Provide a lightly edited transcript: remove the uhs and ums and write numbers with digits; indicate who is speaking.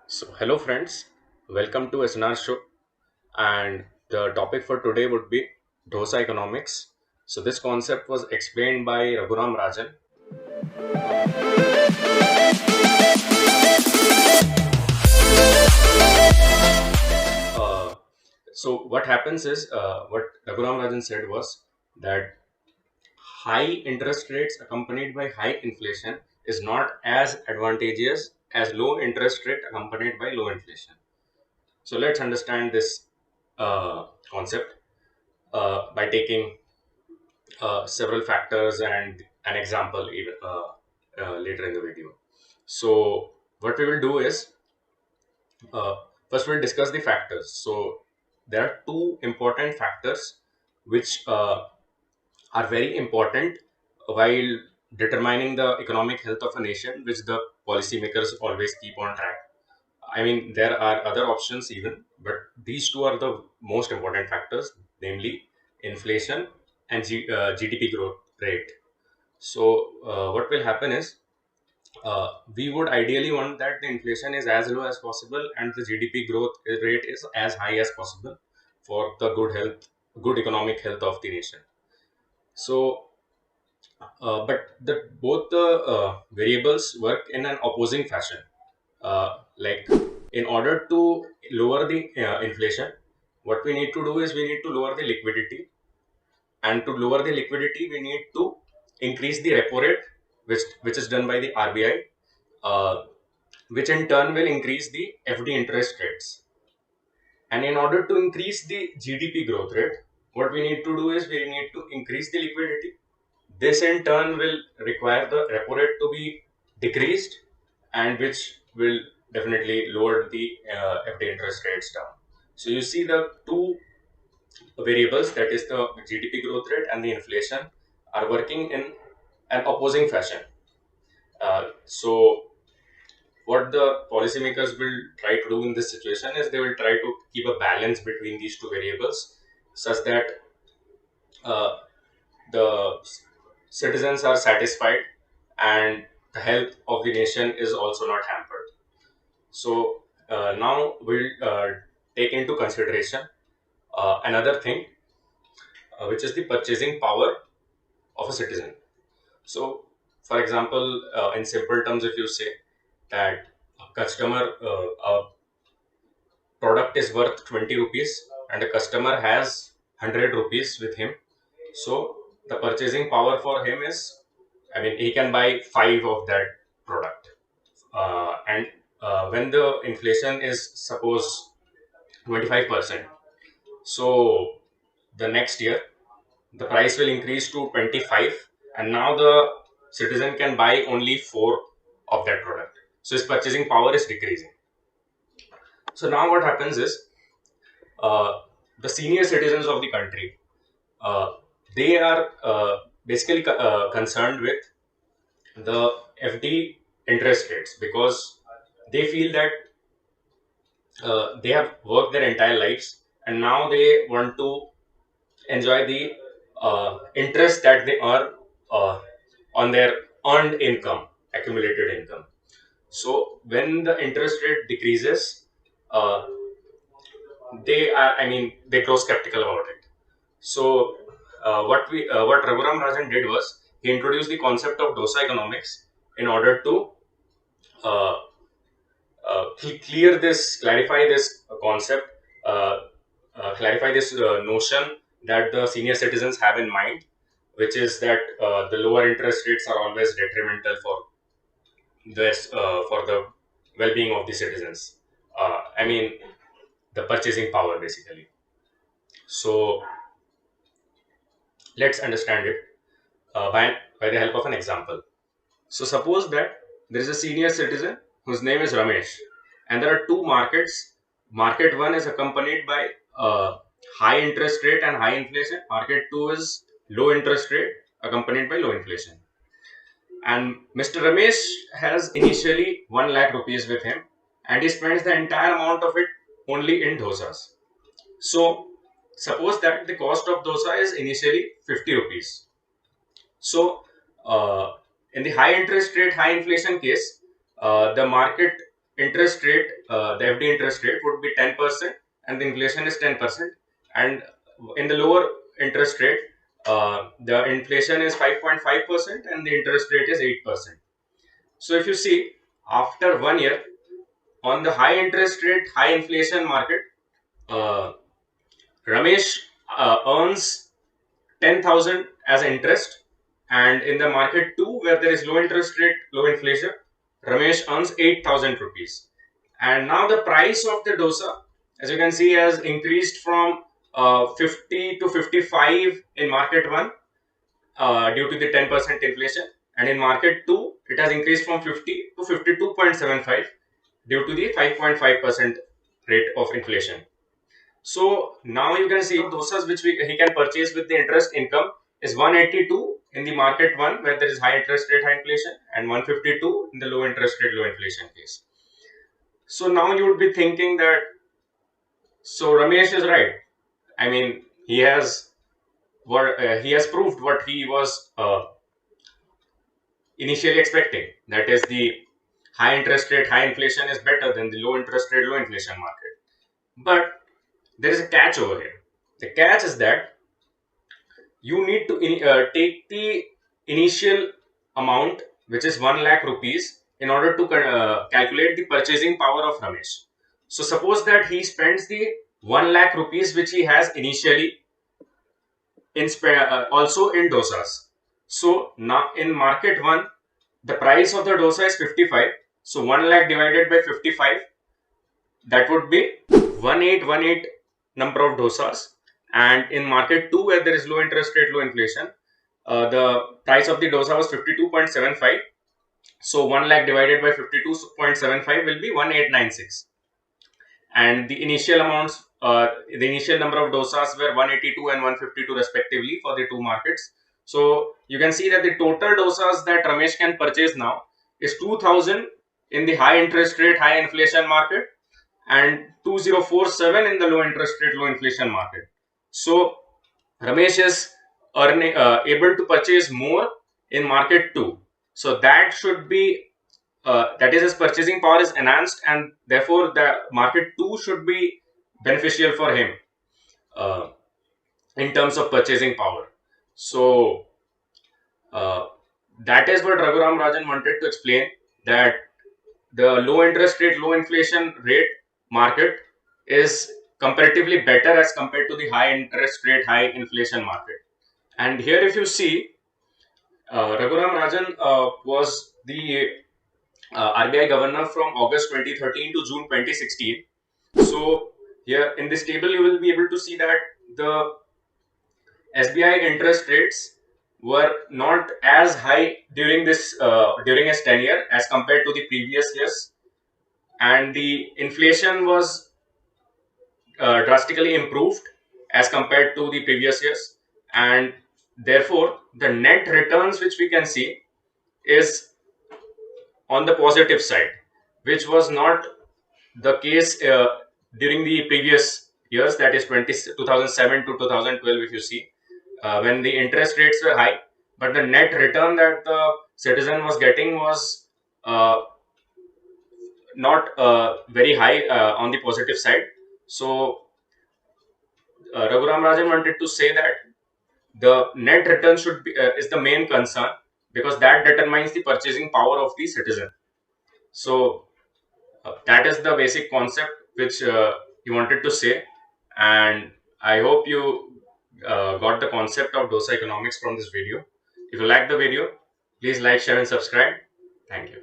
Speaker 1: So, hello friends, welcome to SNR show. And the topic for today would be Dosa Economics. So, this concept was explained by Raghuram Rajan. Uh, so, what happens is what Raghuram Rajan said was that high interest rates accompanied by high inflation is not as advantageous as low interest rate accompanied by low inflation. So, let's understand this concept by taking several factors and an example even, later in the video. So what we will do is uh, first we'll discuss the factors. So there are two important factors which are very important while determining the economic health of a nation, which the policymakers always keep on track. I mean, there are other options even, but these two are the most important factors, namely inflation and GDP growth rate. So, what will happen is we would ideally want that the inflation is as low as possible and the GDP growth rate is as high as possible for the good economic health of the nation. So, but both the variables work in an opposing fashion. Like in order to lower the inflation, what we need to do is we need to lower the liquidity, and to lower the liquidity, we need to increase the repo rate, which is done by the RBI, which in turn will increase the FD interest rates. And in order to increase the GDP growth rate, what we need to do is we need to increase the liquidity. This in turn will require the repo rate to be decreased, and which will definitely lower the FD interest rates down. So you see the two variables, that is the GDP growth rate and the inflation, are working in an opposing fashion. So what the policymakers will try to do in this situation is they will try to keep a balance between these two variables such that uh, the citizens are satisfied and the health of the nation is also not hampered. So now we'll take into consideration another thing, which is the purchasing power of a citizen. So, for example, in simple terms, if you say that a product is worth 20 rupees and a customer has 100 rupees with him, so the purchasing power for him is, I mean, he can buy five of that product. And when the inflation is suppose 25%, so the next year the price will increase to 25, and now the citizen can buy only four of that product, so his purchasing power is decreasing. So now what happens is uh, the senior citizens of the country, uh, they are basically concerned with the FD interest rates, because they feel that they have worked their entire lives and now they want to enjoy the interest that they earn uh, on their earned income, accumulated income. So when the interest rate decreases, uh, they grow skeptical about it. So what Raghuram Rajan did was he introduced the concept of Dosa Economics in order to uh, clarify this concept, uh, clarify this notion that the senior citizens have in mind, which is that the lower interest rates are always detrimental for the well-being of the citizens. I mean, the purchasing power basically. So let's understand it by the help of an example. So suppose that there is a senior citizen whose name is Ramesh, and there are two markets. Market one is accompanied by high interest rate and high inflation. Market two is low interest rate accompanied by low inflation. And Mr. Ramesh has initially 1 lakh rupees with him, and he spends the entire amount of it only in dosas. So suppose that the cost of dosa is initially 50 rupees. So, in the high interest rate, high inflation case, the market interest rate, the FD interest rate would be 10%, and the inflation is 10%. And in the lower interest rate, the inflation is 5.5% and the interest rate is 8%. So if you see, after 1 year, on the high interest rate, high inflation market, uh, Ramesh earns 10,000 as interest, and in the market 2, where there is low interest rate, low inflation, Ramesh earns 8,000 rupees. And now the price of the dosa, as you can see, has increased from 50 to 55 in market 1 due to the 10% inflation, and in market 2 it has increased from 50 to 52.75 due to the 5.5% rate of inflation. So now you can see dosas which he can purchase with the interest income is 182 in the market 1, where there is high interest rate, high inflation, and 152 in the low interest rate, low inflation case. So now you would be thinking that, so Ramesh is right. I mean, he has proved what he was initially expecting. That is, the high interest rate, high inflation is better than the low interest rate, low inflation market. But there is a catch over here. The catch is that you need to take the initial amount, which is 1 lakh rupees, in order to calculate the purchasing power of Ramesh. So suppose that he spends the 1 lakh rupees which he has initially also in dosas. So now in market 1, the price of the dosa is 55. So 1 lakh divided by 55, that would be 1818 number of dosas. And in market 2, where there is low interest rate, low inflation, the price of the dosa was 52.75. So 1 lakh divided by 52.75 will be 1896. And the initial amounts, the initial number of dosas were 182 and 152 respectively for the two markets. So you can see that the total dosas that Ramesh can purchase now is 2000 in the high interest rate, high inflation market, and 2047 in the low interest rate, low inflation market. So Ramesh is able to purchase more in market 2. So that should be that is, his purchasing power is enhanced, and therefore the market 2 should be beneficial for him uh, in terms of purchasing power. So uh, that is what Raghuram Rajan wanted to explain, that the low interest rate, low inflation rate market is comparatively better as compared to the high interest rate, high inflation market. And here, if you see, Raghuram Rajan was the RBI governor from August 2013 to June 2016. So here in this table, you will be able to see that the SBI interest rates were not as high during his tenure as compared to the previous years, and the inflation was drastically improved as compared to the previous years, and therefore the net returns which we can see is on the positive side, which was not the case during the previous years, that is 2007 to 2012. If you see, when the interest rates were high, but the net return that the citizen was getting was not very high on the positive side. So Raghuram Rajan wanted to say that the net return should be is the main concern, because that determines the purchasing power of the citizen. So that is the basic concept which he wanted to say, and I hope you got the concept of Dosa Economics from this video. If you like the video, please like, share, and subscribe. Thank you.